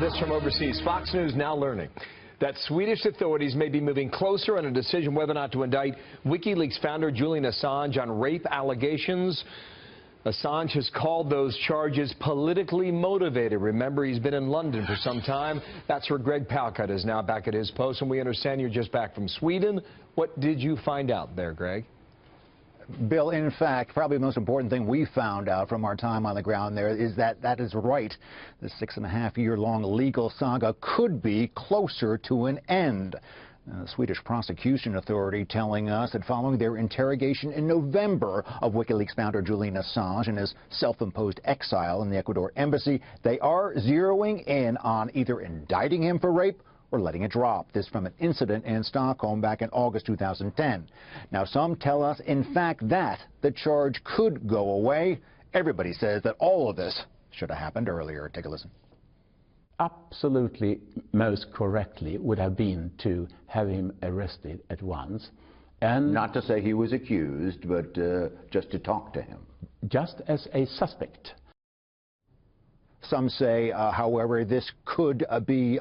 this from overseas. Fox News now learning that Swedish authorities may be moving closer on a decision whether or not to indict WikiLeaks founder Julian Assange on rape allegations. Assange has called those charges politically motivated. Remember, he's been in London for some time. That's where Greg Palkot is now back at his post, and we understand you're just back from Sweden. What did you find out there, Greg? Bill, in fact, probably the most important thing we found out from our time on the ground there is that that is right. The 6.5-year-long legal saga could be closer to an end. The Swedish prosecution authority telling us that following their interrogation in November of WikiLeaks founder Julian Assange and his self-imposed exile in the Ecuador embassy, they are zeroing in on either indicting him for rape or letting it drop. This from an incident in Stockholm back in August 2010. Now, some tell us, in fact, that the charge could go away. Everybody says that all of this should have happened earlier. Take a listen. Absolutely most correctly would have been to have him arrested at once. And not to say he was accused, but just to talk to him. Just as a suspect. Some say, however, this could be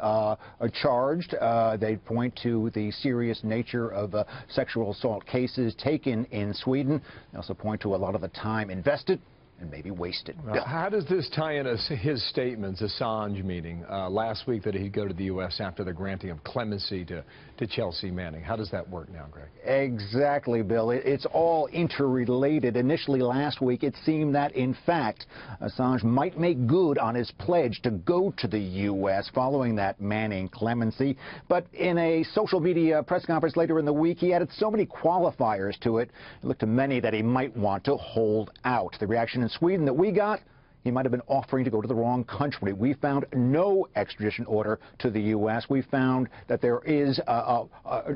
charged. They point to the serious nature of sexual assault cases taken in Sweden. They also point to a lot of the time invested and maybe wasted. How does this tie into his statements, Assange meeting last week that he'd go to the U.S. after the granting of clemency to Chelsea Manning? How does that work now, Greg? Exactly, Bill. It's all interrelated. Initially last week, it seemed that, in fact, Assange might make good on his pledge to go to the U.S. following that Manning clemency. But in a social media press conference later in the week, he added so many qualifiers to it. It looked to many that he might want to hold out. The reaction in Sweden that we got, he might have been offering to go to the wrong country. We found no extradition order to the U.S. We found that there is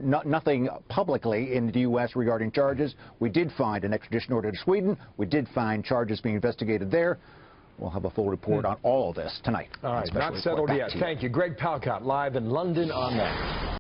nothing publicly in the U.S. regarding charges. We did find an extradition order to Sweden. We did find charges being investigated there. We'll have a full report on all of this tonight. All right, not settled yet. Thank you. Greg Palkot live in London on that.